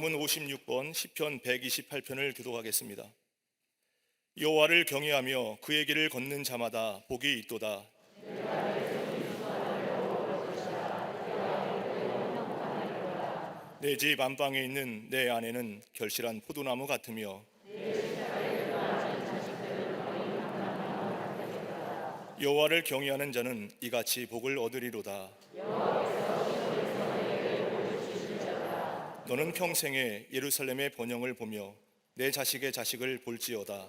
잠언 56번 시편 128편을 교독하겠습니다. 여호와를 경외하며 그의 길을 걷는 자마다 복이 있도다. 내 집 안방에 있는 내 아내는 결실한 포도나무 같으며 여호와를 경외하는 자는 이같이 복을 얻으리로다. 너는 평생에 예루살렘의 번영을 보며 내 자식의 자식을 볼지어다.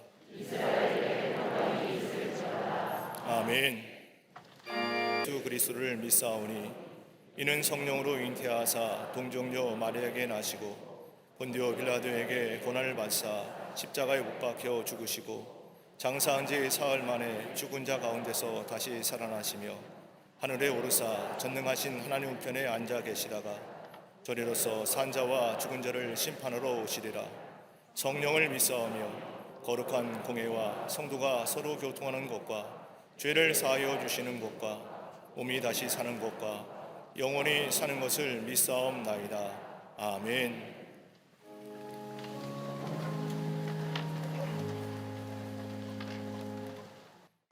아멘. 주 그리스도를 믿사오니 이는 성령으로 잉태하사 동정녀 마리아에게 나시고 본디오 빌라도에게 고난을 받사 십자가에 못 박혀 죽으시고 장사한 지 사흘 만에 죽은 자 가운데서 다시 살아나시며 하늘에 오르사 전능하신 하나님 우편에 앉아 계시다가 저리로서 산자와 죽은 자를 심판하러 오시리라. 성령을 믿사오며 거룩한 공회와 성도가 서로 교통하는 것과 죄를 사하여 주시는 것과 몸이 다시 사는 것과 영원히 사는 것을 믿사옵나이다. 아멘.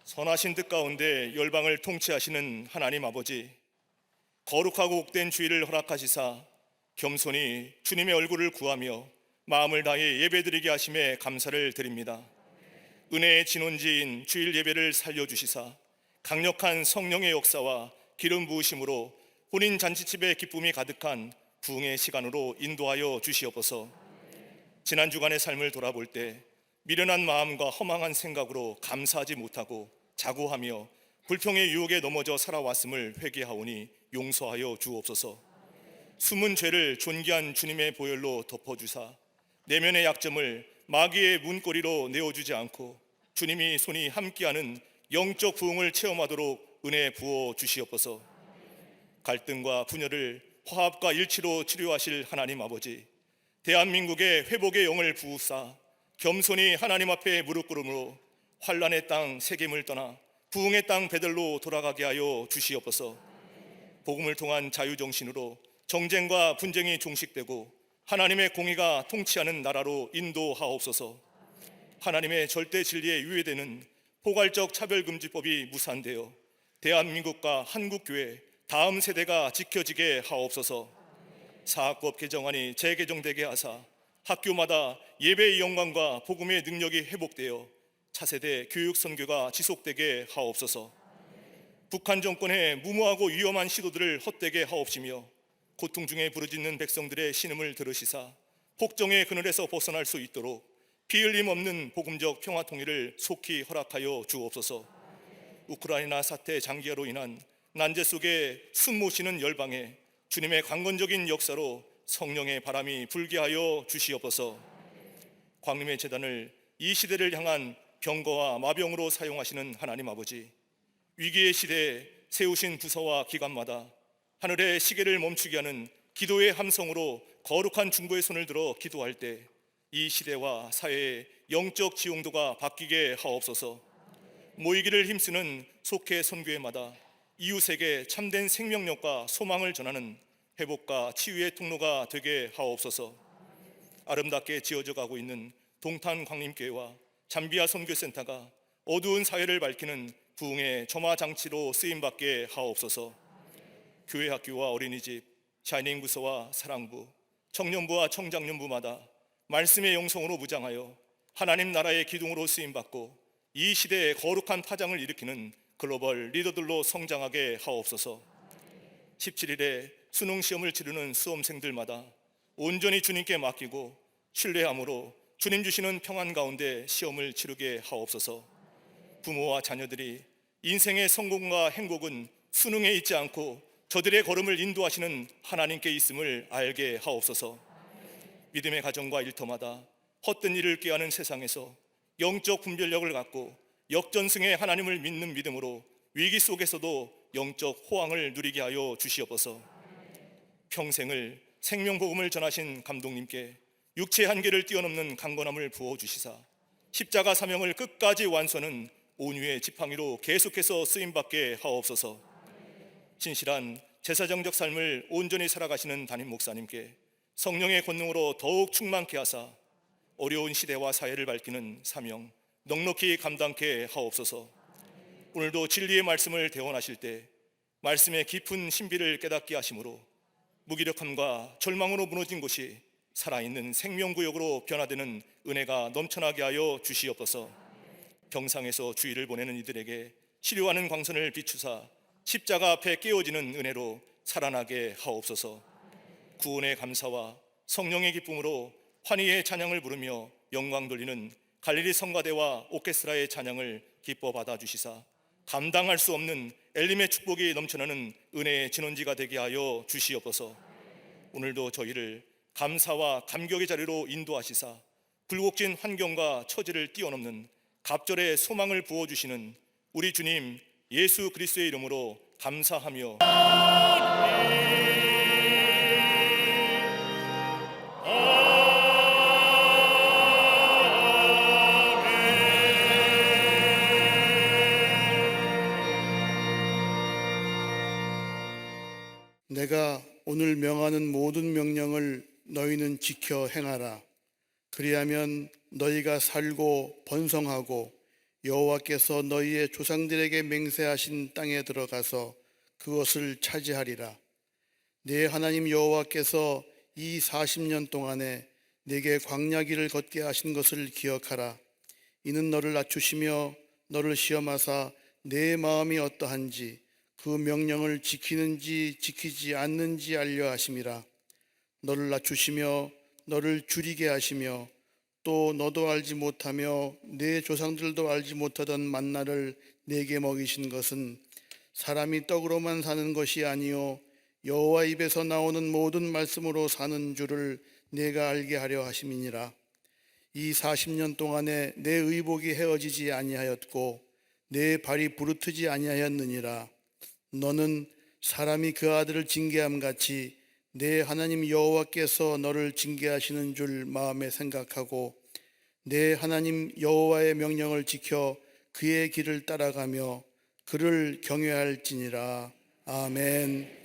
선하신 뜻 가운데 열방을 통치하시는 하나님 아버지, 거룩하고 옥된 주일을 허락하시사 겸손히 주님의 얼굴을 구하며 마음을 다해 예배드리게 하심에 감사를 드립니다. 은혜의 진원지인 주일 예배를 살려주시사 강력한 성령의 역사와 기름 부으심으로 혼인 잔치집의 기쁨이 가득한 부흥의 시간으로 인도하여 주시옵소서. 지난 주간의 삶을 돌아볼 때 미련한 마음과 허망한 생각으로 감사하지 못하고 자고하며 불평의 유혹에 넘어져 살아왔음을 회개하오니 용서하여 주옵소서. 숨은 죄를 존귀한 주님의 보혈로 덮어주사 내면의 약점을 마귀의 문고리로 내어주지 않고 주님이 손이 함께하는 영적 부흥을 체험하도록 은혜 부어 주시옵소서. 갈등과 분열을 화합과 일치로 치료하실 하나님 아버지, 대한민국의 회복의 영을 부으사 겸손히 하나님 앞에 무릎 꿇음으로 환란의 땅 세겜을 떠나 부흥의 땅 베들로 돌아가게 하여 주시옵소서. 복음을 통한 자유정신으로 정쟁과 분쟁이 종식되고 하나님의 공의가 통치하는 나라로 인도하옵소서. 하나님의 절대 진리에 유예되는 포괄적 차별금지법이 무산되어 대한민국과 한국교회 다음 세대가 지켜지게 하옵소서. 사학법 개정안이 재개정되게 하사 학교마다 예배의 영광과 복음의 능력이 회복되어 차세대 교육 선교가 지속되게 하옵소서. 북한 정권의 무모하고 위험한 시도들을 헛되게 하옵시며 고통 중에 부르짖는 백성들의 신음을 들으시사 폭정의 그늘에서 벗어날 수 있도록 피 흘림 없는 복음적 평화 통일을 속히 허락하여 주옵소서. 우크라이나 사태 장기화로 인한 난제 속에 숨 못 쉬는 열방에 주님의 강건적인 역사로 성령의 바람이 불게 하여 주시옵소서. 광림의 제단을 이 시대를 향한 병거와 마병으로 사용하시는 하나님 아버지, 위기의 시대에 세우신 부서와 기관마다 하늘의 시계를 멈추게 하는 기도의 함성으로 거룩한 중보의 손을 들어 기도할 때 이 시대와 사회의 영적 지용도가 바뀌게 하옵소서. 모이기를 힘쓰는 속회 선교회마다 이웃에게 참된 생명력과 소망을 전하는 회복과 치유의 통로가 되게 하옵소서. 아름답게 지어져 가고 있는 동탄 광림교회와 잠비아 선교센터가 어두운 사회를 밝히는 부흥의 점화장치로 쓰임받게 하옵소서. 교회 학교와 어린이집, 샤이닝 부서와 사랑부, 청년부와 청장년부마다 말씀의 영성으로 무장하여 하나님 나라의 기둥으로 쓰임받고 이 시대에 거룩한 파장을 일으키는 글로벌 리더들로 성장하게 하옵소서. 17일에 수능시험을 치르는 수험생들마다 온전히 주님께 맡기고 신뢰함으로 주님 주시는 평안 가운데 시험을 치르게 하옵소서. 부모와 자녀들이 인생의 성공과 행복은 수능에 있지 않고 저들의 걸음을 인도하시는 하나님께 있음을 알게 하옵소서. 믿음의 가정과 일터마다 헛된 일을 꾀하는 세상에서 영적 분별력을 갖고 역전승의 하나님을 믿는 믿음으로 위기 속에서도 영적 호황을 누리게 하여 주시옵소서. 평생을 생명복음을 전하신 감독님께 육체의 한계를 뛰어넘는 강건함을 부어주시사 십자가 사명을 끝까지 완수하는 온유의 지팡이로 계속해서 쓰임받게 하옵소서. 진실한 제사장적 삶을 온전히 살아가시는 담임 목사님께 성령의 권능으로 더욱 충만케 하사 어려운 시대와 사회를 밝히는 사명 넉넉히 감당케 하옵소서. 오늘도 진리의 말씀을 대언하실 때 말씀의 깊은 신비를 깨닫게 하심으로 무기력함과 절망으로 무너진 곳이 살아있는 생명구역으로 변화되는 은혜가 넘쳐나게 하여 주시옵소서. 병상에서 주의를 보내는 이들에게 치료하는 광선을 비추사 십자가 앞에 깨어지는 은혜로 살아나게 하옵소서. 구원의 감사와 성령의 기쁨으로 환희의 찬양을 부르며 영광 돌리는 갈릴리 성가대와 오케스트라의 찬양을 기뻐 받아주시사 감당할 수 없는 엘림의 축복이 넘쳐나는 은혜의 진원지가 되게 하여 주시옵소서. 오늘도 저희를 감사와 감격의 자리로 인도하시사 굴곡진 환경과 처지를 뛰어넘는 갑절의 소망을 부어주시는 우리 주님 예수 그리스도의 이름으로 감사하며 내가 오늘 명하는 모든 명령을 너희는 지켜 행하라. 그리하면 너희가 살고 번성하고 여호와께서 너희의 조상들에게 맹세하신 땅에 들어가서 그것을 차지하리라. 네 하나님 여호와께서 이 40년 동안에 네게 광야길을 걷게 하신 것을 기억하라. 이는 너를 낮추시며 너를 시험하사 내 마음이 어떠한지 그 명령을 지키는지 지키지 않는지 알려 하심이라. 너를 낮추시며 너를 줄이게 하시며 또 너도 알지 못하며 내 조상들도 알지 못하던 만나를 내게 먹이신 것은 사람이 떡으로만 사는 것이 아니요 여호와 입에서 나오는 모든 말씀으로 사는 줄을 내가 알게 하려 하심이니라. 이 40년 동안에 내 의복이 헤어지지 아니하였고 내 발이 부르트지 아니하였느니라. 너는 사람이 그 아들을 징계함 같이 내 하나님 여호와께서 너를 징계하시는 줄 마음에 생각하고 내 하나님 여호와의 명령을 지켜 그의 길을 따라가며 그를 경외할지니라. 아멘.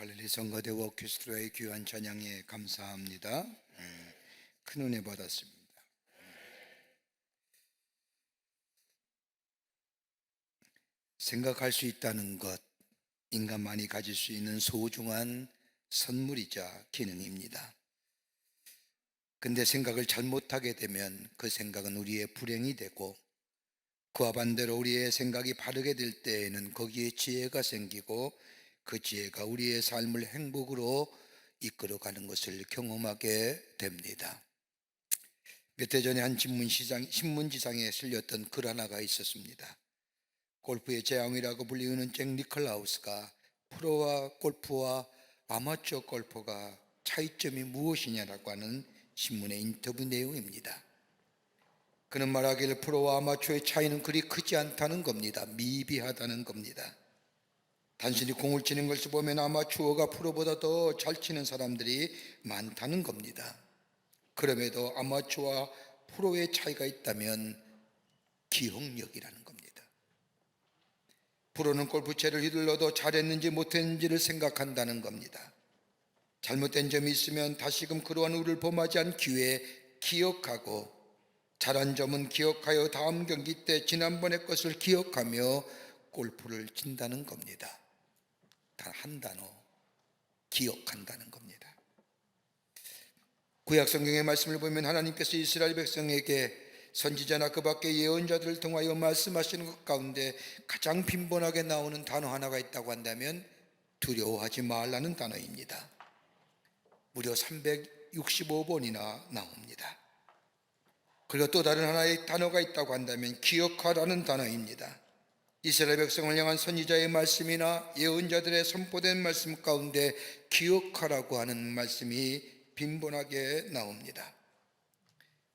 갈릴리 성가대 오케스트라의 귀한 찬양에 감사합니다. 큰 은혜 받았습니다. 생각할 수 있다는 것, 인간만이 가질 수 있는 소중한 선물이자 기능입니다. 근데 생각을 잘못하게 되면 그 생각은 우리의 불행이 되고, 그와 반대로 우리의 생각이 바르게 될 때에는 거기에 지혜가 생기고, 그 지혜가 우리의 삶을 행복으로 이끌어가는 것을 경험하게 됩니다. 몇 해 전에 한 신문지상에 실렸던 글 하나가 있었습니다. 골프의 제왕이라고 불리우는 잭 니클라우스가 프로와 골프와 아마추어 골퍼가 차이점이 무엇이냐라고 하는 신문의 인터뷰 내용입니다. 그는 말하기를 프로와 아마추어의 차이는 그리 크지 않다는 겁니다. 미비하다는 겁니다. 단순히 공을 치는 것을 보면 아마추어가 프로보다 더 잘 치는 사람들이 많다는 겁니다. 그럼에도 아마추어와 프로의 차이가 있다면 기억력이라는 겁니다. 프로는 골프채를 휘둘러도 잘했는지 못했는지를 생각한다는 겁니다. 잘못된 점이 있으면 다시금 그러한 우를 범하지 않기에 기억하고, 잘한 점은 기억하여 다음 경기 때 지난번의 것을 기억하며 골프를 친다는 겁니다. 단 한 단어, 기억한다는 겁니다. 구약 성경의 말씀을 보면 하나님께서 이스라엘 백성에게 선지자나 그 밖의 예언자들을 통하여 말씀하시는 것 가운데 가장 빈번하게 나오는 단어 하나가 있다고 한다면 두려워하지 말라는 단어입니다. 무려 365번이나 나옵니다. 그리고 또 다른 하나의 단어가 있다고 한다면 기억하라는 단어입니다. 이스라엘 백성을 향한 선지자의 말씀이나 예언자들의 선포된 말씀 가운데 기억하라고 하는 말씀이 빈번하게 나옵니다.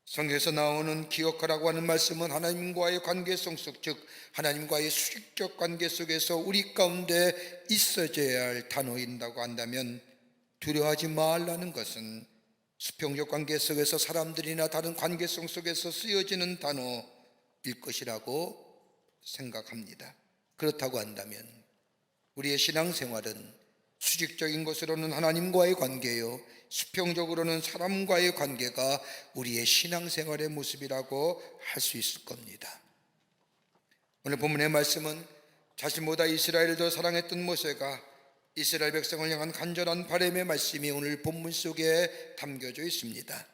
성경에서 나오는 기억하라고 하는 말씀은 하나님과의 관계성 속, 즉 하나님과의 수직적 관계 속에서 우리 가운데 있어져야 할 단어인다고 한다면, 두려워하지 말라는 것은 수평적 관계 속에서 사람들이나 다른 관계성 속에서 쓰여지는 단어일 것이라고 생각합니다. 그렇다고 한다면 우리의 신앙생활은 수직적인 것으로는 하나님과의 관계요, 수평적으로는 사람과의 관계가 우리의 신앙생활의 모습이라고 할 수 있을 겁니다. 오늘 본문의 말씀은 자신보다 이스라엘을 더 사랑했던 모세가 이스라엘 백성을 향한 간절한 바람의 말씀이 오늘 본문 속에 담겨져 있습니다.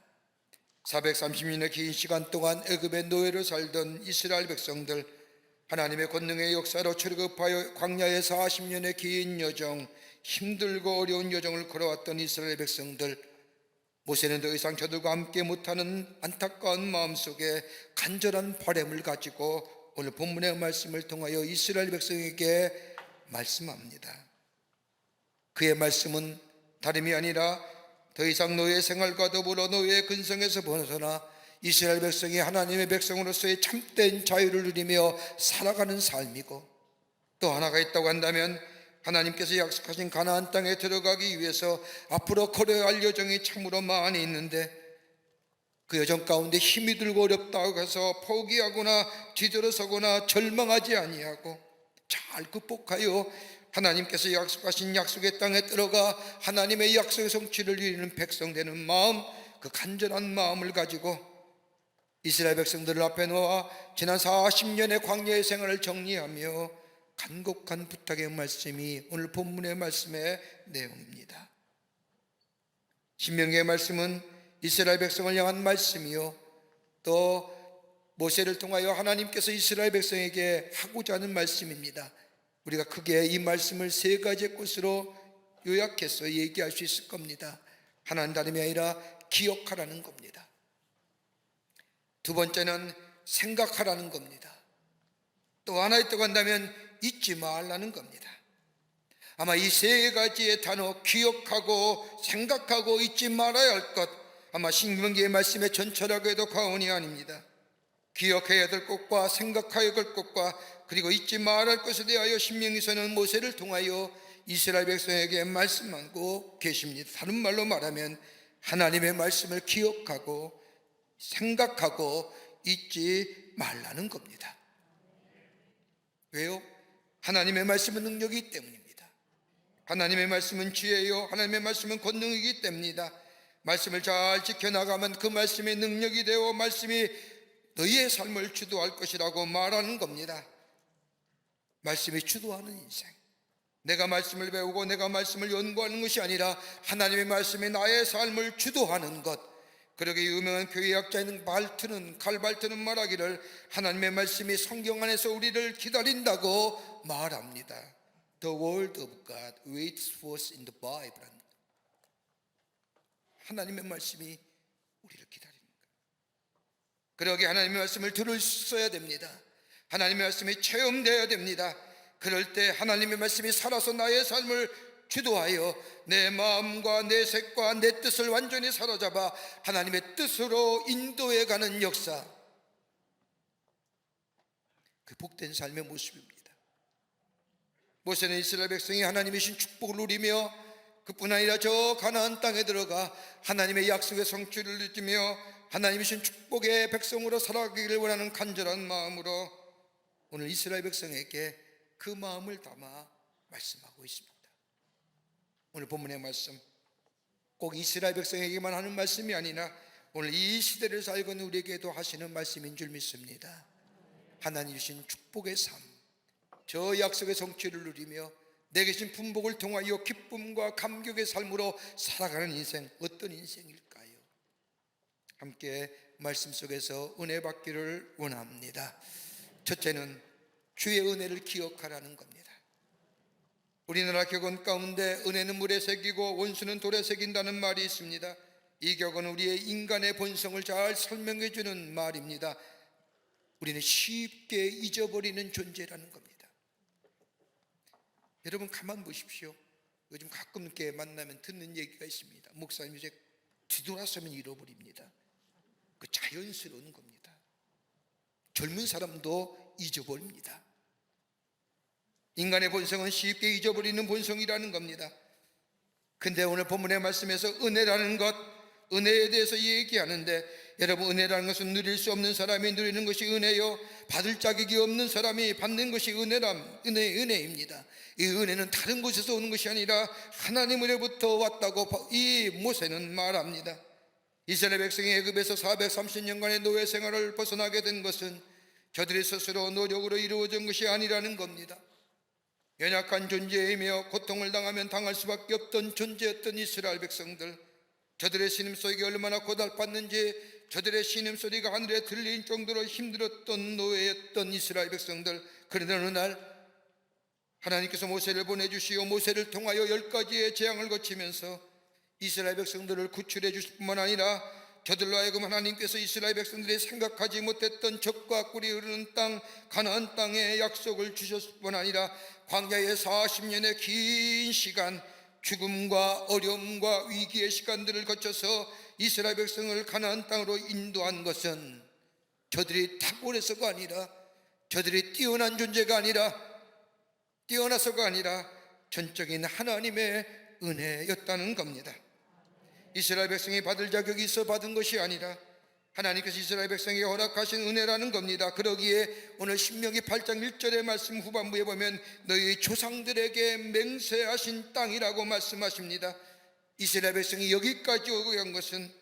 430년의 긴 시간 동안 애굽의 노예로 살던 이스라엘 백성들, 하나님의 권능의 역사로 출애굽하여 광야의 40년의 긴 여정, 힘들고 어려운 여정을 걸어왔던 이스라엘 백성들, 모세는 더 이상 저들과 함께 못하는 안타까운 마음속에 간절한 바람을 가지고 오늘 본문의 말씀을 통하여 이스라엘 백성에게 말씀합니다. 그의 말씀은 다름이 아니라 더 이상 노예 생활과 더불어 노예의 근성에서 벗어나 이스라엘 백성이 하나님의 백성으로서의 참된 자유를 누리며 살아가는 삶이고, 또 하나가 있다고 한다면 하나님께서 약속하신 가나안 땅에 들어가기 위해서 앞으로 걸어야 할 여정이 참으로 많이 있는데, 그 여정 가운데 힘이 들고 어렵다고 해서 포기하거나 뒤돌아서거나 절망하지 아니하고 잘 극복하여 하나님께서 약속하신 약속의 땅에 들어가 하나님의 약속의 성취를 이루는 백성 되는 마음, 그 간절한 마음을 가지고 이스라엘 백성들을 앞에 놓아 지난 40년의 광야의 생활을 정리하며 간곡한 부탁의 말씀이 오늘 본문의 말씀의 내용입니다. 신명기의 말씀은 이스라엘 백성을 향한 말씀이요, 또 모세를 통하여 하나님께서 이스라엘 백성에게 하고자 하는 말씀입니다. 우리가 크게 이 말씀을 세 가지 것으로 요약해서 얘기할 수 있을 겁니다. 하나는 다름이 아니라 기억하라는 겁니다. 두 번째는 생각하라는 겁니다. 또 하나 있다고 한다면 잊지 말라는 겁니다. 아마 이 세 가지의 단어, 기억하고 생각하고 잊지 말아야 할 것, 아마 신명기의 말씀에 전철하고 해도 과언이 아닙니다. 기억해야 될 것과 생각해야 될 것과 그리고 잊지 말할 것에 대하여 신명기서는 모세를 통하여 이스라엘 백성에게 말씀하고 계십니다. 다른 말로 말하면 하나님의 말씀을 기억하고 생각하고 잊지 말라는 겁니다. 왜요? 하나님의 말씀은 능력이기 때문입니다. 하나님의 말씀은 지혜요, 하나님의 말씀은 권능이기 때문이다. 말씀을 잘 지켜나가면 그 말씀이 능력이 되어 말씀이 너희의 삶을 주도할 것이라고 말하는 겁니다. 말씀이 주도하는 인생, 내가 말씀을 배우고 내가 말씀을 연구하는 것이 아니라 하나님의 말씀이 나의 삶을 주도하는 것. 그러게 유명한 교회학자인 칼발트는 말하기를 하나님의 말씀이 성경 안에서 우리를 기다린다고 말합니다. The word of God waits for us in the Bible. 하나님의 말씀이 우리를 기다립니다. 그러게 하나님의 말씀을 들었어야 됩니다. 하나님의 말씀이 체험되어야 됩니다. 그럴 때 하나님의 말씀이 살아서 나의 삶을 주도하여 내 마음과 내 색과 내 뜻을 완전히 사로잡아 하나님의 뜻으로 인도해가는 역사, 그 복된 삶의 모습입니다. 모세는 이스라엘 백성이 하나님의 신 축복을 누리며 그뿐 아니라 저 가나안 땅에 들어가 하나님의 약속의 성취를 누리며 하나님의 신 축복의 백성으로 살아가기를 원하는 간절한 마음으로 오늘 이스라엘 백성에게 그 마음을 담아 말씀하고 있습니다. 오늘 본문의 말씀 꼭 이스라엘 백성에게만 하는 말씀이 아니라 오늘 이 시대를 살고 있는 우리에게도 하시는 말씀인 줄 믿습니다. 하나님 주신 축복의 삶, 저 약속의 성취를 누리며 내게 주신 분복을 통하여 기쁨과 감격의 삶으로 살아가는 인생, 어떤 인생일까요? 함께 말씀 속에서 은혜 받기를 원합니다. 첫째는 주의 은혜를 기억하라는 겁니다. 우리나라 격언 가운데 은혜는 물에 새기고 원수는 돌에 새긴다는 말이 있습니다. 이 격언은 우리의 인간의 본성을 잘 설명해 주는 말입니다. 우리는 쉽게 잊어버리는 존재라는 겁니다. 여러분 가만 보십시오. 요즘 가끔 이렇게 만나면 듣는 얘기가 있습니다. 목사님 이제 뒤돌아서면 잃어버립니다. 그 자연스러운 겁니다. 젊은 사람도 잊어버립니다. 인간의 본성은 쉽게 잊어버리는 본성이라는 겁니다. 근데 오늘 본문의 말씀에서 은혜라는 것, 은혜에 대해서 얘기하는데, 여러분 은혜라는 것은 누릴 수 없는 사람이 누리는 것이 은혜요, 받을 자격이 없는 사람이 받는 것이 은혜입니다. 이 은혜는 다른 곳에서 오는 것이 아니라 하나님으로부터 왔다고 이 모세는 말합니다. 이스라엘 백성이 애굽에서 430년간의 노예 생활을 벗어나게 된 것은 저들의 스스로 노력으로 이루어진 것이 아니라는 겁니다. 연약한 존재이며 고통을 당하면 당할 수밖에 없던 존재였던 이스라엘 백성들, 저들의 신음소리가 얼마나 고달팠는지 저들의 신음소리가 하늘에 들릴 정도로 힘들었던 노예였던 이스라엘 백성들. 그러나 어느 날 하나님께서 모세를 보내주시어 모세를 통하여 10가지의 재앙을 거치면서 이스라엘 백성들을 구출해 주실 뿐만 아니라 저들로 하여금 하나님께서 이스라엘 백성들이 생각하지 못했던 젖과 꿀이 흐르는 땅 가나안 땅의 약속을 주셨을 뿐 아니라 광야의 40년의 긴 시간, 죽음과 어려움과 위기의 시간들을 거쳐서 이스라엘 백성을 가나안 땅으로 인도한 것은 저들이 탁월해서가 아니라, 저들이 뛰어난 존재가 아니라, 뛰어나서가 아니라 전적인 하나님의 은혜였다는 겁니다. 이스라엘 백성이 받을 자격이 있어 받은 것이 아니라 하나님께서 이스라엘 백성에게 허락하신 은혜라는 겁니다. 그러기에 오늘 신명기 8장 1절의 말씀 후반부에 보면 너희 조상들에게 맹세하신 땅이라고 말씀하십니다. 이스라엘 백성이 여기까지 오게 한 것은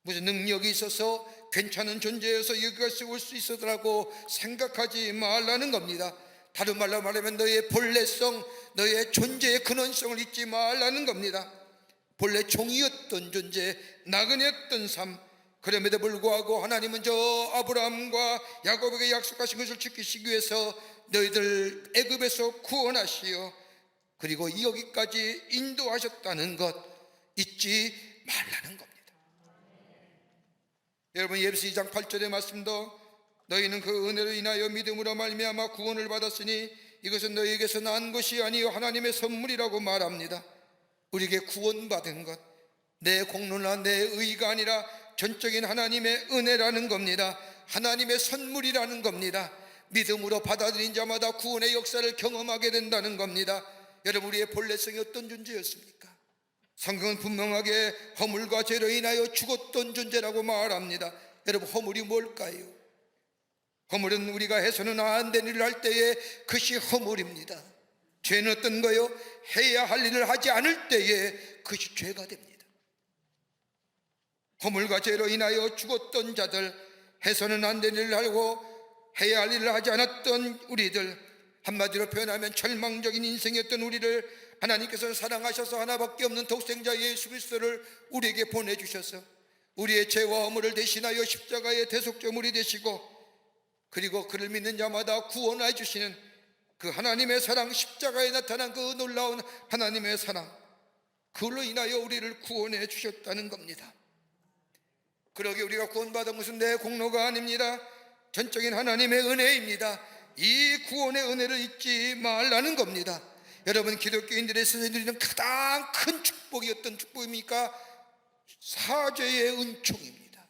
무슨 능력이 있어서 괜찮은 존재여서 여기까지 올 수 있었다고 생각하지 말라는 겁니다. 다른 말로 말하면 너희의 본래성, 너희의 존재의 근원성을 잊지 말라는 겁니다. 본래 종이었던 존재, 나그네였던 삶, 그럼에도 불구하고 하나님은 저 아브라함과 야곱에게 약속하신 것을 지키시기 위해서 너희들 애굽에서 구원하시어 그리고 여기까지 인도하셨다는 것 잊지 말라는 겁니다. 여러분 예배서 2장 8절의 말씀도 너희는 그 은혜로 인하여 믿음으로 말미암아 구원을 받았으니 이것은 너희에게서 난 것이 아니요 하나님의 선물이라고 말합니다. 우리에게 구원받은 것, 내 공로나 내 의가 아니라 전적인 하나님의 은혜라는 겁니다. 하나님의 선물이라는 겁니다. 믿음으로 받아들인 자마다 구원의 역사를 경험하게 된다는 겁니다. 여러분 우리의 본래성이 어떤 존재였습니까? 성경은 분명하게 허물과 죄로 인하여 죽었던 존재라고 말합니다. 여러분 허물이 뭘까요? 허물은 우리가 해서는 안 되는 일을 할 때에 그것이 허물입니다. 죄는 어떤 거요? 해야 할 일을 하지 않을 때에 그것이 죄가 됩니다. 허물과 죄로 인하여 죽었던 자들, 해서는 안 될 일을 하고 해야 할 일을 하지 않았던 우리들, 한마디로 표현하면 절망적인 인생이었던 우리를 하나님께서 사랑하셔서 하나밖에 없는 독생자 예수 그리스도를 우리에게 보내주셔서 우리의 죄와 허물을 대신하여 십자가의 대속제물이 되시고, 그리고 그를 믿는 자마다 구원해 주시는 그 하나님의 사랑, 십자가에 나타난 그 놀라운 하나님의 사랑, 그걸로 인하여 우리를 구원해 주셨다는 겁니다. 그러기에 우리가 구원받은 것은 내 공로가 아닙니다. 전적인 하나님의 은혜입니다. 이 구원의 은혜를 잊지 말라는 겁니다. 여러분, 기독교인들의 누리는 가장 큰 축복이 어떤 축복입니까? 사죄의 은총입니다.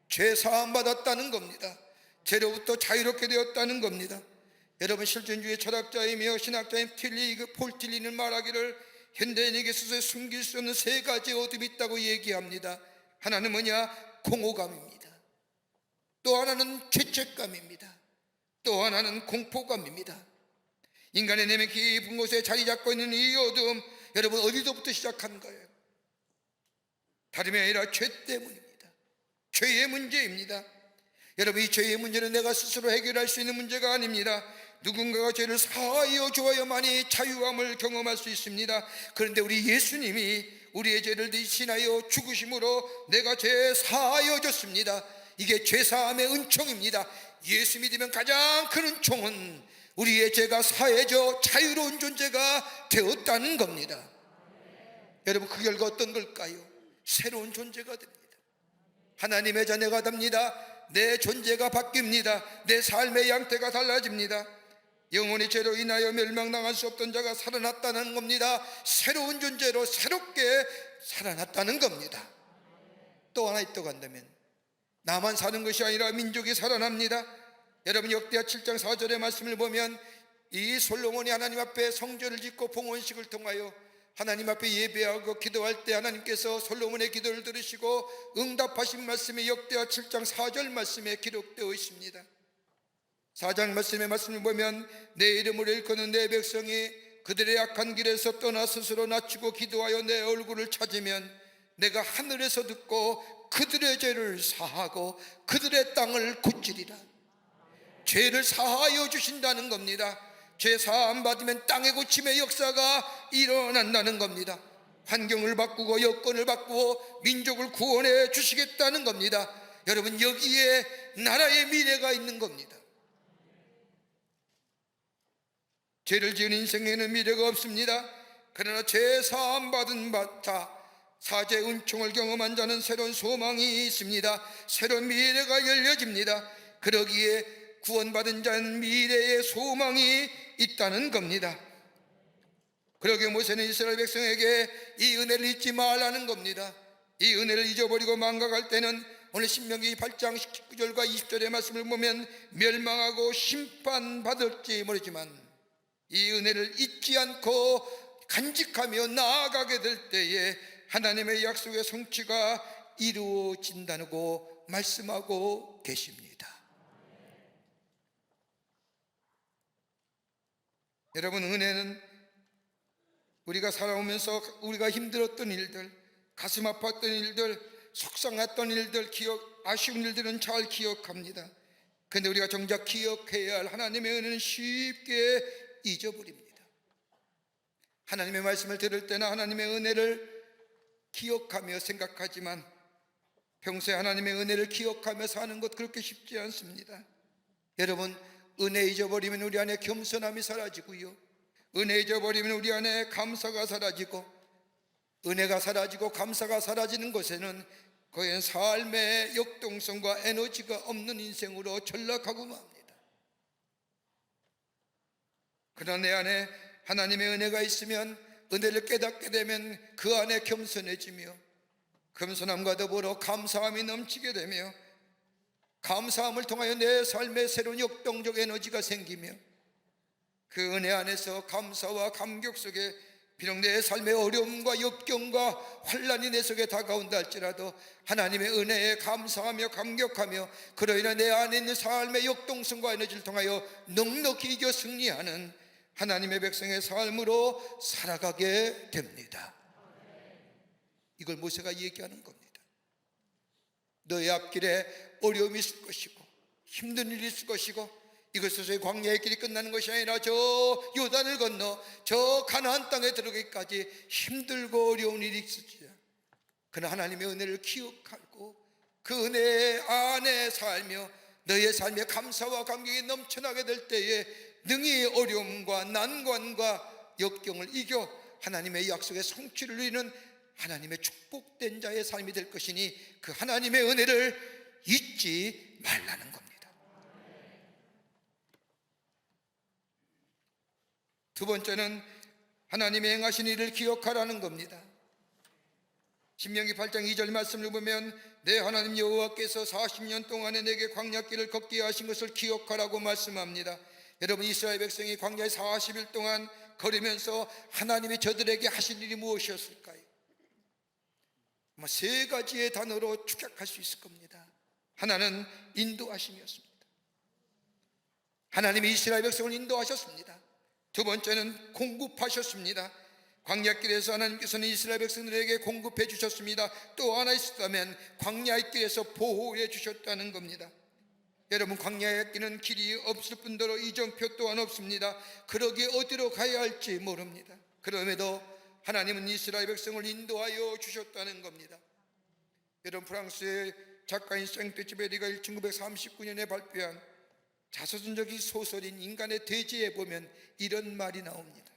죄 사함 받았다는 겁니다. 죄로부터 자유롭게 되었다는 겁니다. 여러분, 실존주의 철학자이며 신학자인 폴 틸리는 말하기를 현대인에게 있어서 숨길 수 없는 세 가지 어둠이 있다고 얘기합니다. 하나는 뭐냐? 공허감입니다. 또 하나는 죄책감입니다. 또 하나는 공포감입니다. 인간의 내면 깊은 곳에 자리 잡고 있는 이 어둠, 여러분, 어디서부터 시작한 거예요? 다름이 아니라 죄 때문입니다. 죄의 문제입니다. 여러분, 이 죄의 문제는 내가 스스로 해결할 수 있는 문제가 아닙니다. 누군가가 죄를 사하여 주어야만이 자유함을 경험할 수 있습니다. 그런데 우리 예수님이 우리의 죄를 대신하여 죽으심으로 내가 죄 사하여 줬습니다. 이게 죄 사함의 은총입니다. 예수 믿으면 가장 큰 은총은 우리의 죄가 사해져 자유로운 존재가 되었다는 겁니다. 여러분, 그 결과 어떤 걸까요? 새로운 존재가 됩니다. 하나님의 자녀가 됩니다. 내 존재가 바뀝니다. 내 삶의 양태가 달라집니다. 영혼의 죄로 인하여 멸망당할 수 없던 자가 살아났다는 겁니다. 새로운 존재로 새롭게 살아났다는 겁니다. 또 하나 있다고 한다면 나만 사는 것이 아니라 민족이 살아납니다. 여러분, 역대하 7장 4절의 말씀을 보면 이 솔로몬이 하나님 앞에 성전을 짓고 봉헌식을 통하여 하나님 앞에 예배하고 기도할 때 하나님께서 솔로몬의 기도를 들으시고 응답하신 말씀이 역대하 7장 4절 말씀에 기록되어 있습니다. 4장 말씀의 말씀을 보면 내 이름을 일컫는 내 백성이 그들의 악한 길에서 떠나 스스로 낮추고 기도하여 내 얼굴을 찾으면 내가 하늘에서 듣고 그들의 죄를 사하고 그들의 땅을 고치리라. 죄를 사하여 주신다는 겁니다. 죄 사함 받으면 땅의 고침의 역사가 일어난다는 겁니다. 환경을 바꾸고 여건을 바꾸고 민족을 구원해 주시겠다는 겁니다. 여러분, 여기에 나라의 미래가 있는 겁니다. 죄를 지은 인생에는 미래가 없습니다. 그러나 죄 사함 받은 자, 사죄 은총을 경험한 자는 새로운 소망이 있습니다. 새로운 미래가 열려집니다. 그러기에 구원받은 자는 미래의 소망이 있다는 겁니다. 그러기에 모세는 이스라엘 백성에게 이 은혜를 잊지 말라는 겁니다. 이 은혜를 잊어버리고 망각할 때는 오늘 신명기 8장 19절과 20절의 말씀을 보면 멸망하고 심판받을지 모르지만 이 은혜를 잊지 않고 간직하며 나아가게 될 때에 하나님의 약속의 성취가 이루어진다고 말씀하고 계십니다. 여러분, 은혜는 우리가 살아오면서 우리가 힘들었던 일들, 가슴 아팠던 일들, 속상했던 일들, 아쉬운 일들은 잘 기억합니다. 그런데 우리가 정작 기억해야 할 하나님의 은혜는 쉽게 잊어버립니다. 하나님의 말씀을 들을 때나 하나님의 은혜를 기억하며 생각하지만 평소에 하나님의 은혜를 기억하며 사는 것 그렇게 쉽지 않습니다. 여러분, 은혜 잊어버리면 우리 안에 겸손함이 사라지고요, 은혜 잊어버리면 우리 안에 감사가 사라지고, 은혜가 사라지고 감사가 사라지는 곳에는 거의 삶의 역동성과 에너지가 없는 인생으로 전락하고 맙니다. 그러나 내 안에 하나님의 은혜가 있으면, 은혜를 깨닫게 되면 그 안에 겸손해지며 겸손함과 더불어 감사함이 넘치게 되며 감사함을 통하여 내 삶에 새로운 역동적 에너지가 생기며 그 은혜 안에서 감사와 감격 속에 비록 내 삶의 어려움과 역경과 환난이 내 속에 다가온다 할지라도 하나님의 은혜에 감사하며 감격하며 그로 인해 내 안에 있는 삶의 역동성과 에너지를 통하여 넉넉히 이겨 승리하는 하나님의 백성의 삶으로 살아가게 됩니다. 이걸 모세가 얘기하는 겁니다. 너의 앞길에 어려움이 있을 것이고 힘든 일이 있을 것이고 이것에서의 광야의 길이 끝나는 것이 아니라 저 요단을 건너 저 가나안 땅에 들어가기까지 힘들고 어려운 일이 있을지라 그러나 하나님의 은혜를 기억하고 그 은혜 안에 살며 너의 삶에 감사와 감격이 넘쳐나게 될 때에 능히 어려움과 난관과 역경을 이겨 하나님의 약속의 성취를 누리는 하나님의 축복된 자의 삶이 될 것이니 그 하나님의 은혜를 잊지 말라는 겁니다. 두 번째는 하나님의 행하신 일을 기억하라는 겁니다. 신명기 8장 2절 말씀을 보면 내 하나님 여호와께서 40년 동안에 내게 광야길을 걷게 하신 것을 기억하라고 말씀합니다. 여러분, 이스라엘 백성이 광야에 40일 동안 걸으면서 하나님이 저들에게 하신 일이 무엇이었을까요? 아마 세 가지의 단어로 축약할 수 있을 겁니다. 하나는 인도하심이었습니다. 하나님이 이스라엘 백성을 인도하셨습니다. 두 번째는 공급하셨습니다. 광야길에서 하나님께서는 이스라엘 백성들에게 공급해 주셨습니다. 또 하나 있었다면 광야의 길에서 보호해 주셨다는 겁니다. 여러분, 광야의 길은 길이 없을 뿐더러 이정표 또한 없습니다. 그러기에 어디로 가야 할지 모릅니다. 그럼에도 하나님은 이스라엘 백성을 인도하여 주셨다는 겁니다. 여러분, 프랑스의 작가인 생떼쥐베리가 1939년에 발표한 자서전적인 소설인 인간의 대지에 보면 이런 말이 나옵니다.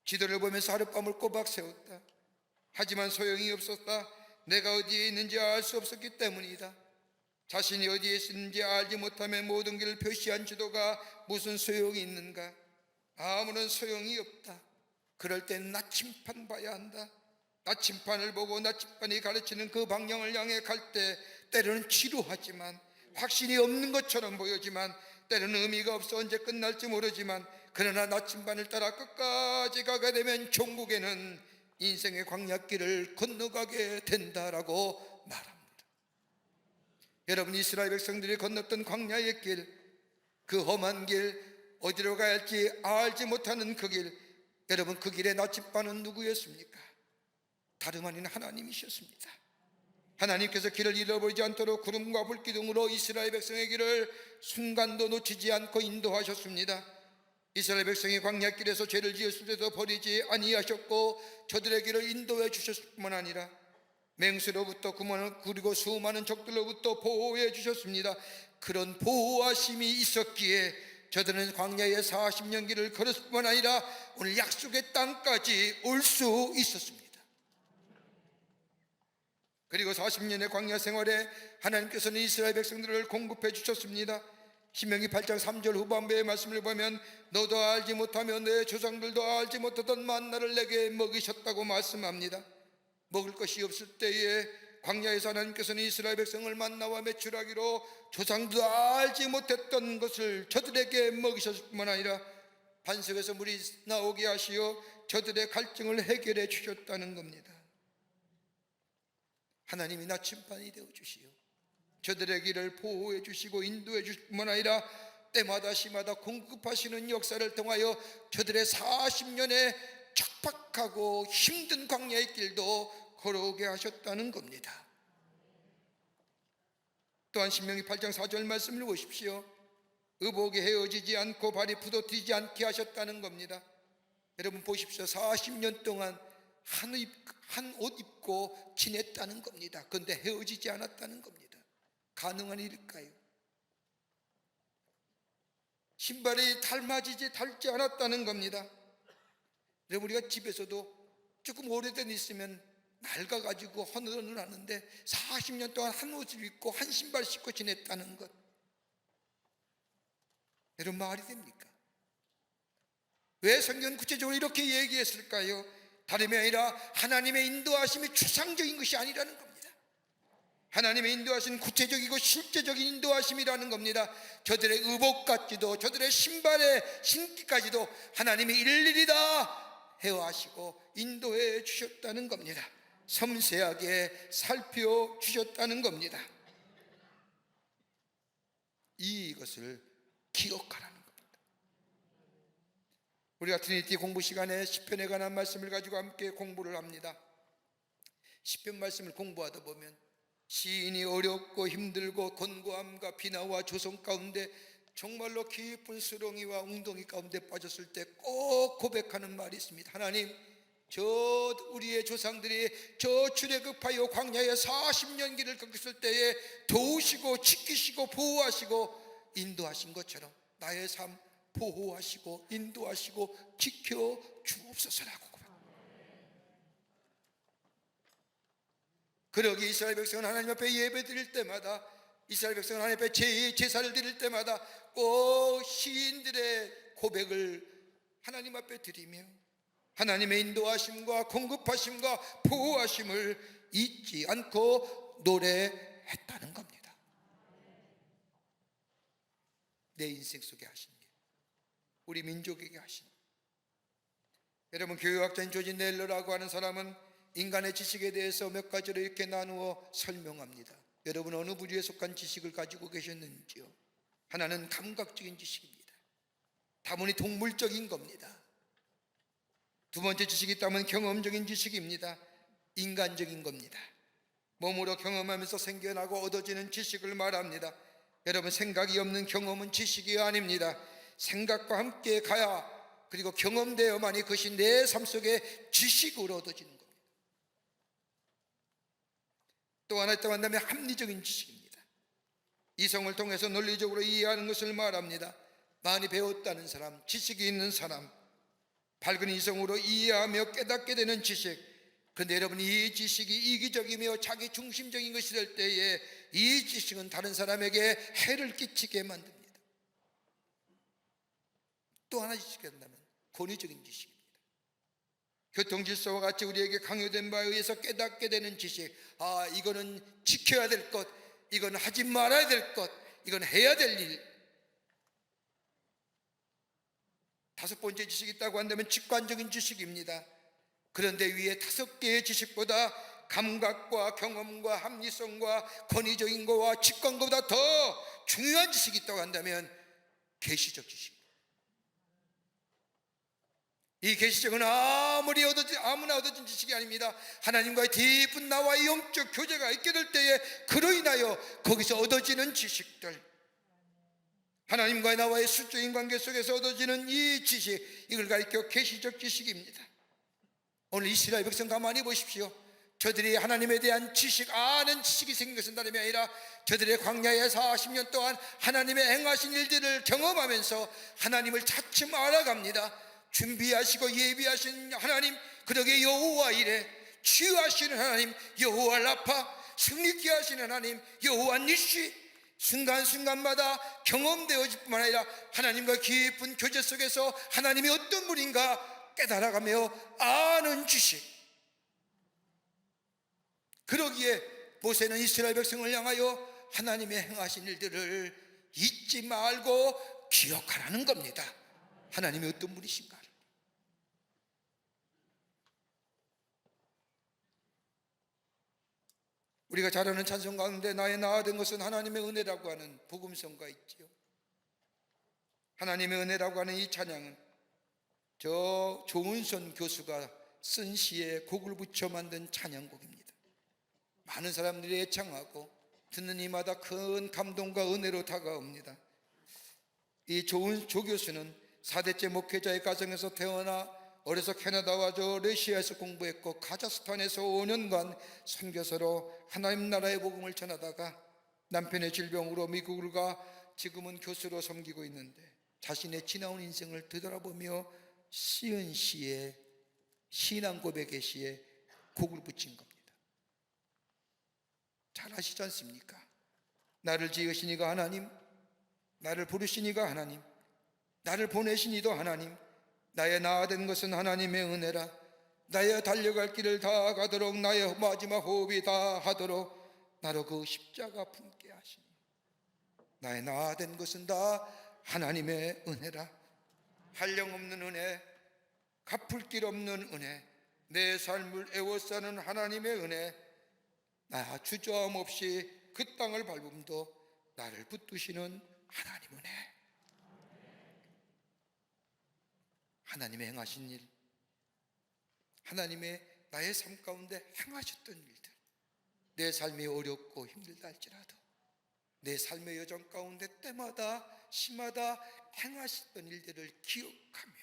지도를 보면서 하룻밤을 꼬박 세웠다. 하지만 소용이 없었다. 내가 어디에 있는지 알 수 없었기 때문이다. 자신이 어디에 있는지 알지 못하면 모든 길을 표시한 지도가 무슨 소용이 있는가? 아무런 소용이 없다. 그럴 땐 나침판 봐야 한다. 나침판을 보고 나침판이 가르치는 그 방향을 향해 갈 때 때로는 지루하지만 확신이 없는 것처럼 보이지만 때로는 의미가 없어 언제 끝날지 모르지만 그러나 나침반을 따라 끝까지 가게 되면 종국에는 인생의 광야길을 건너가게 된다라고 말합니다. 여러분, 이스라엘 백성들이 건넜던 광야의 길, 그 험한 길, 어디로 가야 할지 알지 못하는 그 길, 여러분, 그 길의 나침반은 누구였습니까? 다름 아닌 하나님이셨습니다. 하나님께서 길을 잃어버리지 않도록 구름과 불기둥으로 이스라엘 백성의 길을 순간도 놓치지 않고 인도하셨습니다. 이스라엘 백성이 광야길에서 죄를 지었을 때도 버리지 아니하셨고 저들의 길을 인도해 주셨을 뿐만 아니라 맹수로부터 그리고 수많은 적들로부터 보호해 주셨습니다. 그런 보호하심이 있었기에 저들은 광야의 40년 길을 걸었을 뿐만 아니라 오늘 약속의 땅까지 올 수 있었습니다. 그리고 40년의 광야 생활에 하나님께서는 이스라엘 백성들을 공급해 주셨습니다. 신명기 8장 3절 후반부의 말씀을 보면 너도 알지 못하며 내 조상들도 알지 못하던 만나를 내게 먹이셨다고 말씀합니다. 먹을 것이 없을 때에 광야에서 하나님께서는 이스라엘 백성을 만나와 매출하기로 조상도 알지 못했던 것을 저들에게 먹이셨을 뿐만 아니라 반석에서 물이 나오게 하시어 저들의 갈증을 해결해 주셨다는 겁니다. 하나님이 나침반이 되어주시오 저들의 길을 보호해 주시고 인도해 주실 뿐만 아니라 때마다 시마다 공급하시는 역사를 통하여 저들의 40년의 척박하고 힘든 광야의 길도 걸어오게 하셨다는 겁니다. 또한 신명기 8장 4절 말씀을 보십시오. 의복이 헤어지지 않고 발이 부도뜨리지 않게 하셨다는 겁니다. 여러분 보십시오. 40년 동안 한 옷 입고 지냈다는 겁니다. 그런데 헤어지지 않았다는 겁니다. 가능한 일일까요? 신발이 닳지 않았다는 겁니다. 여러분, 우리가 집에서도 조금 오래된 있으면 낡아가지고 허느는 하는데 40년 동안 한 옷을 입고 한 신발 신고 지냈다는 것, 여러분 말이 됩니까? 왜 성경은 구체적으로 이렇게 얘기했을까요? 다름이 아니라 하나님의 인도하심이 추상적인 것이 아니라는 겁니다. 하나님의 인도하심은 구체적이고 실제적인 인도하심이라는 겁니다. 저들의 의복 같지도 저들의 신발의 신기까지도 하나님이 일일이 다 헤어하시고 인도해 주셨다는 겁니다. 섬세하게 살펴주셨다는 겁니다. 이것을 기억하라는 겁니다. 우리가 트리니티 공부 시간에 시편에 관한 말씀을 가지고 함께 공부를 합니다. 시편 말씀을 공부하다 보면 시인이 어렵고 힘들고 곤고함과 비나와 조성 가운데 정말로 깊은 수렁이와 웅덩이 가운데 빠졌을 때 꼭 고백하는 말이 있습니다. 하나님, 저 우리의 조상들이 저 출애굽하여 광야에 40년 길을 걷었을 때에 도우시고 지키시고 보호하시고 인도하신 것처럼 나의 삶 보호하시고 인도하시고 지켜 주옵소서라고. 그러기 이스라엘 백성은 하나님 앞에 예배 드릴 때마다, 이스라엘 백성은 하나님 앞에 제사를 드릴 때마다 꼭 시인들의 고백을 하나님 앞에 드리며 하나님의 인도하심과 공급하심과 보호하심을 잊지 않고 노래했다는 겁니다. 내 인생 속에 하신 일, 우리 민족에게 하신 일. 여러분, 교육학자인 조지 넬러라고 하는 사람은 인간의 지식에 대해서 몇 가지로 이렇게 나누어 설명합니다. 여러분, 어느 부류에 속한 지식을 가지고 계셨는지요? 하나는 감각적인 지식입니다. 다분히 동물적인 겁니다. 두 번째 지식이 있다면 경험적인 지식입니다. 인간적인 겁니다. 몸으로 경험하면서 생겨나고 얻어지는 지식을 말합니다. 여러분, 생각이 없는 경험은 지식이 아닙니다. 생각과 함께 가야, 그리고 경험되어만이 그것이 내 삶 속에 지식으로 얻어지는 겁니다. 또 하나 있다고 한다면 합리적인 지식입니다. 이성을 통해서 논리적으로 이해하는 것을 말합니다. 많이 배웠다는 사람, 지식이 있는 사람, 밝은 이성으로 이해하며 깨닫게 되는 지식. 그런데 여러분, 이 지식이 이기적이며 자기 중심적인 것이 될 때에 이 지식은 다른 사람에게 해를 끼치게 만듭니다. 또 하나 지식이 된다면 권위적인 지식입니다. 교통질서와 같이 우리에게 강요된 바에 의해서 깨닫게 되는 지식. 이거는 지켜야 될 것, 이건 하지 말아야 될 것, 이건 해야 될 일. 다섯 번째 지식이 있다고 한다면 직관적인 지식입니다. 그런데 위에 다섯 개의 지식보다 감각과 경험과 합리성과 권위적인 거와 직관보다 더 중요한 지식이 있다고 한다면 계시적 지식입니다. 이 계시적은 아무나 얻어진 지식이 아닙니다. 하나님과의 깊은 나와의 영적 교제가 있게 될 때에 그로 인하여 거기서 얻어지는 지식들, 하나님과의 나와의 수적인 관계 속에서 얻어지는 이 지식, 이걸 가리켜 계시적 지식입니다. 오늘 이스라엘 백성 가만히 보십시오. 저들이 하나님에 대한 지식, 아는 지식이 생긴 것은 다름이 아니라 저들의 광야에 40년 동안 하나님의 행하신 일들을 경험하면서 하나님을 차츰 알아갑니다. 준비하시고 예비하신 하나님, 그러게 여호와 이레, 치유하시는 하나님 여호와 라파, 승리케 하시는 하나님 여호와 니시, 순간순간마다 경험되어질 뿐만 아니라 하나님과 깊은 교제 속에서 하나님이 어떤 분인가 깨달아가며 아는 지식. 그러기에 모세는 이스라엘 백성을 향하여 하나님의 행하신 일들을 잊지 말고 기억하라는 겁니다. 하나님이 어떤 분이신가를. 우리가 잘 아는 찬송 가운데 나의 나아된 것은 하나님의 은혜라고 하는 복음성가 있지요. 하나님의 은혜라고 하는 이 찬양은 저 조은선 교수가 쓴 시에 곡을 붙여 만든 찬양곡입니다. 많은 사람들이 애창하고 듣는 이마다 큰 감동과 은혜로 다가옵니다. 이 조 교수는 4대째 목회자의 가정에서 태어나 어려서 캐나다와 러시아에서 공부했고 카자흐스탄에서 5년간 선교사로 하나님 나라의 복음을 전하다가 남편의 질병으로 미국을 가 지금은 교수로 섬기고 있는데 자신의 지나온 인생을 되돌아보며 시은 시에, 신앙 고백의 시에 곡을 붙인 겁니다. 잘 아시지 않습니까? 나를 지으신 이가 하나님, 나를 부르신 이가 하나님, 나를 보내신 이도 하나님, 나의 나아된 것은 하나님의 은혜라. 나의 달려갈 길을 다 가도록, 나의 마지막 호흡이 다 하도록 나로 그 십자가 품게 하시니 나의 나아된 것은 다 하나님의 은혜라. 한량없는 은혜, 갚을 길 없는 은혜, 내 삶을 애워싸는 하나님의 은혜, 나 주저함 없이 그 땅을 밟음도 나를 붙드시는 하나님 은혜. 하나님의 행하신 일, 하나님의 나의 삶 가운데 행하셨던 일들, 내 삶이 어렵고 힘들다 할지라도 내 삶의 여정 가운데 때마다 시마다 행하셨던 일들을 기억하며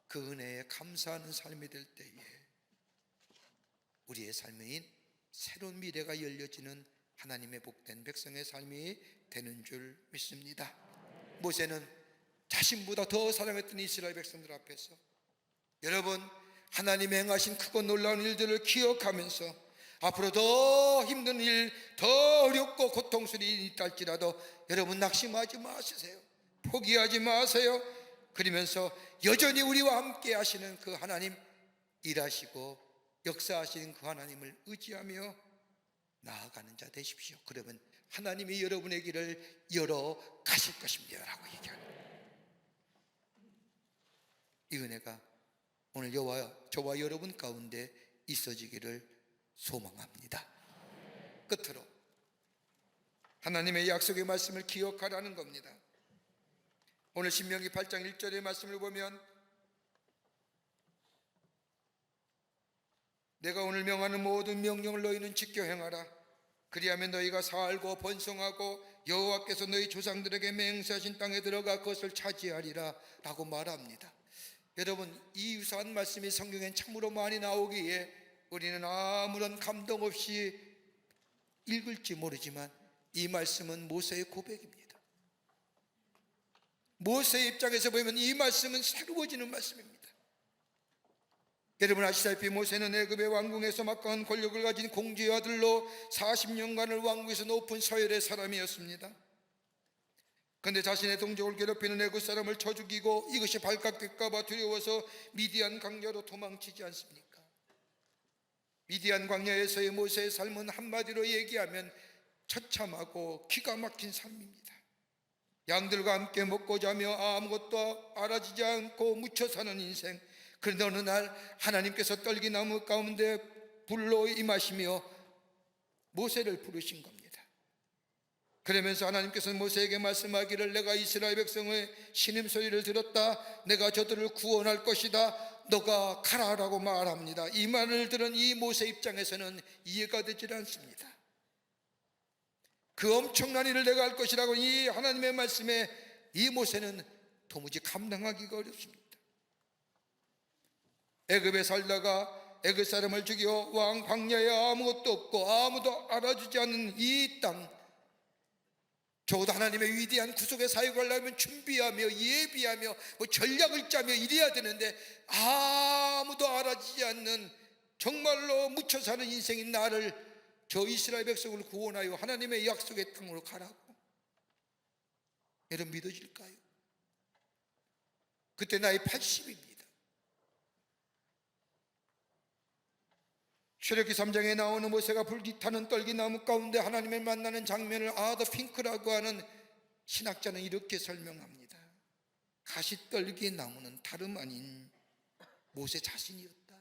그 은혜에 감사하는 삶이 될 때에 우리의 삶인 새로운 미래가 열려지는 하나님의 복된 백성의 삶이 되는 줄 믿습니다. 모세는 자신보다 더 사랑했던 이스라엘 백성들 앞에서 여러분, 하나님이 행하신 크고 놀라운 일들을 기억하면서 앞으로 더 힘든 일, 더 어렵고 고통스러운 일이 있다 할지라도 여러분 낙심하지 마시세요. 포기하지 마세요. 그러면서 여전히 우리와 함께 하시는 그 하나님, 일하시고 역사하시는 그 하나님을 의지하며 나아가는 자 되십시오. 그러면 하나님이 여러분의 길을 열어 가실 것입니다 라고 얘기합니다. 이 은혜가 오늘 저와 여러분 가운데 있어지기를 소망합니다. 끝으로 하나님의 약속의 말씀을 기억하라는 겁니다. 오늘 신명기 8장 1절의 말씀을 보면 내가 오늘 명하는 모든 명령을 너희는 지켜 행하라. 그리하면 너희가 살고 번성하고 여호와께서 너희 조상들에게 맹세하신 땅에 들어가 그것을 차지하리라 라고 말합니다. 여러분, 이 유사한 말씀이 성경엔 참으로 많이 나오기에 우리는 아무런 감동 없이 읽을지 모르지만 이 말씀은 모세의 고백입니다. 모세의 입장에서 보면 이 말씀은 새로워지는 말씀입니다. 여러분 아시다시피 모세는 애굽의 왕궁에서 막강한 권력을 가진 공주의 아들로 40년간을 왕궁에서 높은 서열의 사람이었습니다. 그런데 자신의 동족을 괴롭히는 애굽 사람을 쳐 죽이고 이것이 발각될까 봐 두려워서 미디안 광야로 도망치지 않습니까? 미디안 광야에서의 모세의 삶은 한마디로 얘기하면 처참하고 기가 막힌 삶입니다. 양들과 함께 먹고 자며 아무것도 알아지지 않고 묻혀 사는 인생. 그런데 어느 날 하나님께서 떨기나무 가운데 불로 임하시며 모세를 부르신 겁니다. 그러면서 하나님께서 모세에게 말씀하기를 내가 이스라엘 백성의 신음소리를 들었다. 내가 저들을 구원할 것이다. 너가 가라라고 말합니다. 이 말을 들은 이 모세 입장에서는 이해가 되지 않습니다. 그 엄청난 일을 내가 할 것이라고 이 하나님의 말씀에 이 모세는 도무지 감당하기가 어렵습니다. 애굽에 살다가 애굽 사람을 죽여 왕 광야에 아무것도 없고 아무도 알아주지 않는 이 땅, 적어도 하나님의 위대한 구속의 사역을 하려면 준비하며 예비하며 전략을 짜며 이래야 되는데 아무도 알아주지 않는 정말로 묻혀 사는 인생인 나를, 저 이스라엘 백성을 구원하여 하나님의 약속의 땅으로 가라고. 여러분 믿어질까요? 그때 나이 80입니다. 출애굽기 3장에 나오는 모세가 불기타는 떨기나무 가운데 하나님을 만나는 장면을 아더 핑크라고 하는 신학자는 이렇게 설명합니다. 가시떨기 나무는 다름 아닌 모세 자신이었다.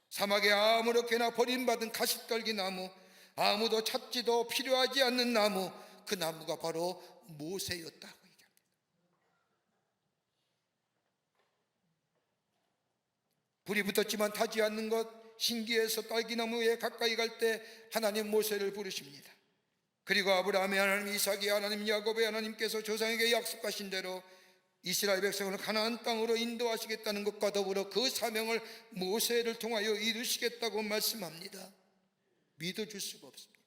사막에 아무렇게나 버림받은 가시떨기 나무, 아무도 찾지도 필요하지 않는 나무, 그 나무가 바로 모세였다고 얘기합니다. 불이 붙었지만 타지 않는 것 신기해서 딸기나무에 가까이 갈 때 하나님 모세를 부르십니다. 그리고 아브라함의 하나님, 이삭의 하나님, 야곱의 하나님께서 조상에게 약속하신 대로 이스라엘 백성을 가나안 땅으로 인도하시겠다는 것과 더불어 그 사명을 모세를 통하여 이루시겠다고 말씀합니다. 믿어줄 수가 없습니다.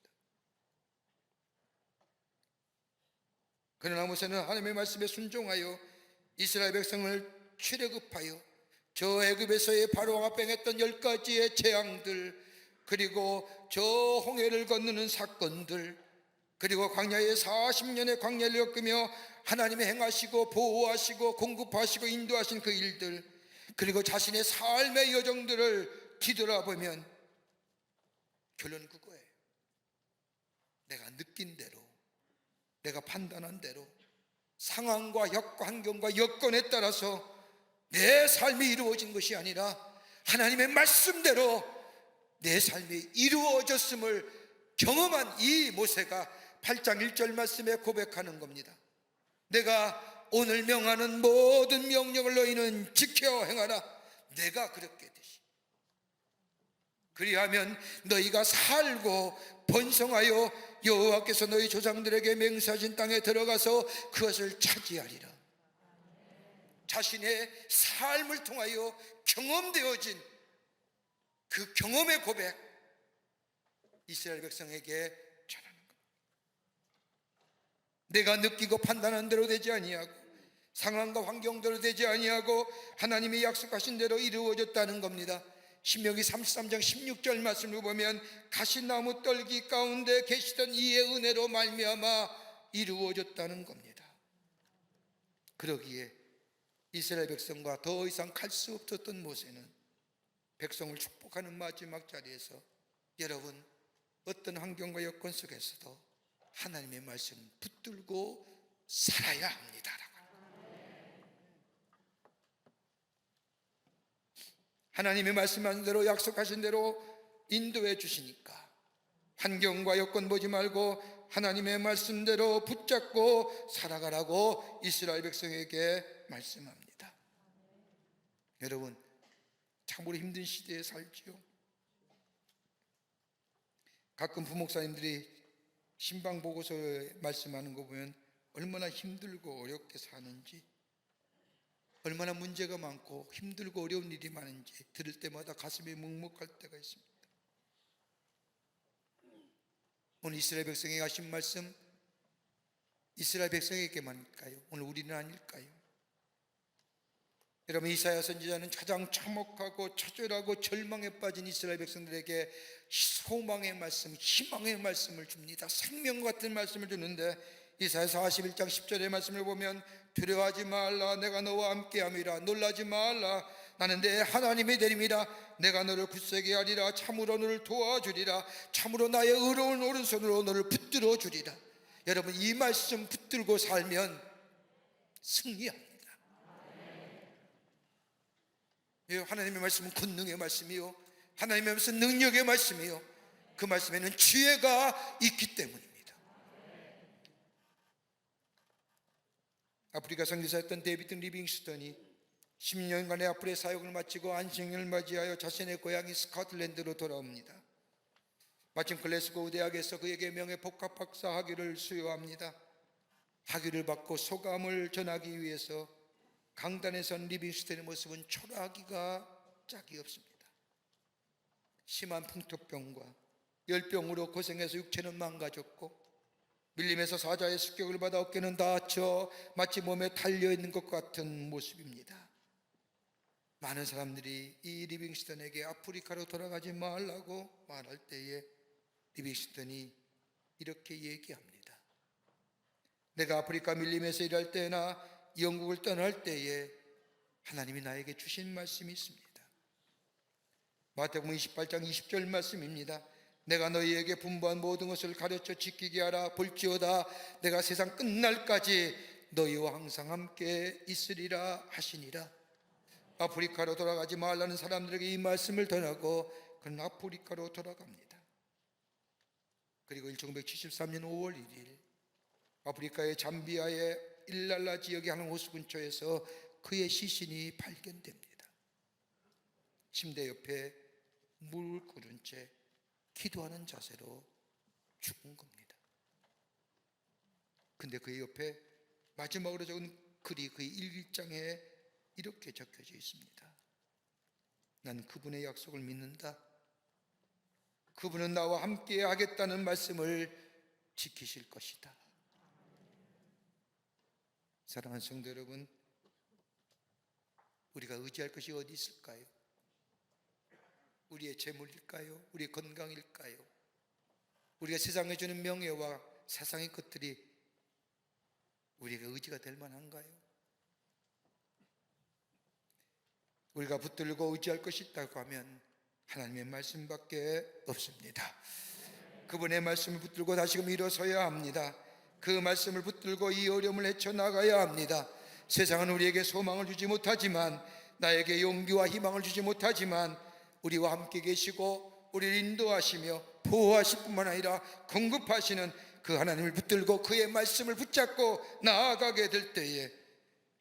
그러나 모세는 하나님의 말씀에 순종하여 이스라엘 백성을 출애굽하여 저 애굽에서의 바로가 뺑했던 10가지의 재앙들, 그리고 저 홍해를 건너는 사건들, 그리고 광야에 40년의 광야를 겪으며 하나님이 행하시고 보호하시고 공급하시고 인도하신 그 일들, 그리고 자신의 삶의 여정들을 뒤돌아보면 결론은 그거예요. 내가 느낀 대로, 내가 판단한 대로 상황과 환경과 여건에 따라서 내 삶이 이루어진 것이 아니라 하나님의 말씀대로 내 삶이 이루어졌음을 경험한 이 모세가 8장 1절 말씀에 고백하는 겁니다. 내가 오늘 명하는 모든 명령을 너희는 지켜 행하라. 내가 그렇게 되시. 그리하면 너희가 살고 번성하여 여호와께서 너희 조상들에게 맹세하신 땅에 들어가서 그것을 차지하리라. 자신의 삶을 통하여 경험되어진 그 경험의 고백, 이스라엘 백성에게 전하는 것. 내가 느끼고 판단한 대로 되지 아니하고 상황과 환경대로 되지 아니하고 하나님이 약속하신 대로 이루어졌다는 겁니다. 신명기 33장 16절 말씀을 보면 가시나무 떨기 가운데 계시던 이의 은혜로 말미암아 이루어졌다는 겁니다. 그러기에 이스라엘 백성과 더 이상 갈 수 없었던 모세는 백성을 축복하는 마지막 자리에서 여러분, 어떤 환경과 여건 속에서도 하나님의 말씀 붙들고 살아야 합니다. 하나님의 말씀하신 대로 약속하신 대로 인도해 주시니까 환경과 여건 보지 말고 하나님의 말씀대로 붙잡고 살아가라고 이스라엘 백성에게 말씀합니다. 여러분, 참으로 힘든 시대에 살지요. 가끔 부목사님들이 신방 보고서에 말씀하는 거 보면 얼마나 힘들고 어렵게 사는지, 얼마나 문제가 많고 힘들고 어려운 일이 많은지 들을 때마다 가슴이 먹먹할 때가 있습니다. 오늘 이스라엘 백성에게 하신 말씀, 이스라엘 백성에게만일까요? 오늘 우리는 아닐까요? 여러분, 이사야 선지자는 가장 참혹하고 처절하고 절망에 빠진 이스라엘 백성들에게 소망의 말씀, 희망의 말씀을 줍니다. 생명 같은 말씀을 주는데 이사야 41장 10절의 말씀을 보면 두려워하지 말라, 내가 너와 함께함이라. 놀라지 말라, 나는 내 하나님이 되림이라. 내가 너를 굳세게 하리라. 참으로 너를 도와주리라. 참으로 나의 의로운 오른손으로 너를 붙들어 주리라. 여러분, 이 말씀 붙들고 살면 승리합니다. 하나님의 말씀은 권능의 말씀이요, 하나님의 말씀은 능력의 말씀이요, 그 말씀에는 지혜가 있기 때문입니다. 아프리카 선교사였던 데이비드 리빙스턴이 10년간의 아프리카 사역을 마치고 안식년을 맞이하여 자신의 고향인 스코틀랜드로 돌아옵니다. 마침 글래스고우 대학에서 그에게 명예 복합박사 학위를 수여합니다. 학위를 받고 소감을 전하기 위해서 강단에 선 리빙스턴의 모습은 초라하기가 짝이 없습니다. 심한 풍토병과 열병으로 고생해서 육체는 망가졌고 밀림에서 사자의 습격을 받아 어깨는 다쳐 마치 몸에 달려있는 것 같은 모습입니다. 많은 사람들이 이 리빙스턴에게 아프리카로 돌아가지 말라고 말할 때에 리빙스턴이 이렇게 얘기합니다. 내가 아프리카 밀림에서 일할 때나 영국을 떠날 때에 하나님이 나에게 주신 말씀이 있습니다. 마태복음 28장 20절 말씀입니다. 내가 너희에게 분부한 모든 것을 가르쳐 지키게 하라. 볼지어다 내가 세상 끝날까지 너희와 항상 함께 있으리라 하시니라. 아프리카로 돌아가지 말라는 사람들에게 이 말씀을 전하고 그는 아프리카로 돌아갑니다. 그리고 1973년 5월 1일 아프리카의 잠비아의 일랄라 지역의 한 호수 근처에서 그의 시신이 발견됩니다. 침대 옆에 물을 끓은 채 기도하는 자세로 죽은 겁니다. 근데 그의 옆에 마지막으로 적은 글이 그의 일기장에 이렇게 적혀져 있습니다. 난 그분의 약속을 믿는다. 그분은 나와 함께 하겠다는 말씀을 지키실 것이다. 사랑하는 성도 여러분, 우리가 의지할 것이 어디 있을까요? 우리의 재물일까요? 우리의 건강일까요? 우리가 세상에 주는 명예와 세상의 것들이 우리가 의지가 될 만한가요? 우리가 붙들고 의지할 것이 있다고 하면 하나님의 말씀밖에 없습니다. 그분의 말씀을 붙들고 다시금 일어서야 합니다. 그 말씀을 붙들고 이 어려움을 헤쳐나가야 합니다. 세상은 우리에게 소망을 주지 못하지만, 나에게 용기와 희망을 주지 못하지만 우리와 함께 계시고 우리를 인도하시며 보호하실 뿐만 아니라 공급하시는 그 하나님을 붙들고 그의 말씀을 붙잡고 나아가게 될 때에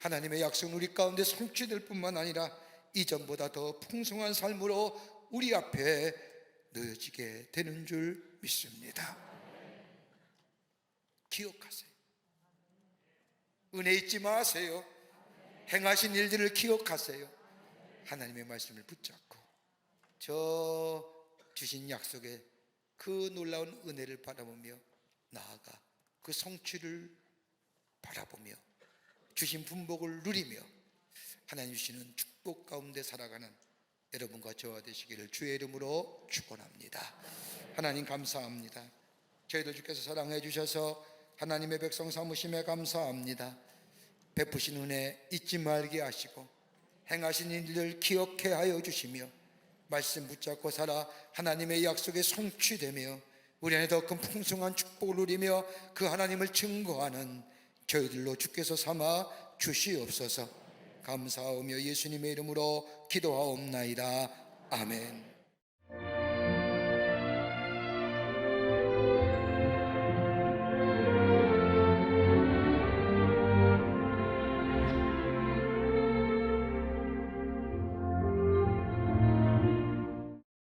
하나님의 약속은 우리 가운데 성취될 뿐만 아니라 이전보다 더 풍성한 삶으로 우리 앞에 놓여지게 되는 줄 믿습니다. 기억하세요. 은혜 잊지 마세요. 행하신 일들을 기억하세요. 하나님의 말씀을 붙잡고 저 주신 약속의 그 놀라운 은혜를 바라보며 나아가 그 성취를 바라보며 주신 분복을 누리며 하나님 주시는 축복 가운데 살아가는 여러분과 저와 되시기를 주의 이름으로 축원합니다. 하나님 감사합니다. 저희도 주께서 사랑해 주셔서 하나님의 백성 삼으심에 감사합니다. 베푸신 은혜 잊지 말게 하시고 행하신 일들 기억해 하여 주시며 말씀 붙잡고 살아 하나님의 약속에 성취되며 우리 안에 더 큰 풍성한 축복을 누리며 그 하나님을 증거하는 저희들로 주께서 삼아 주시옵소서. 감사하며 예수님의 이름으로 기도하옵나이다. 아멘.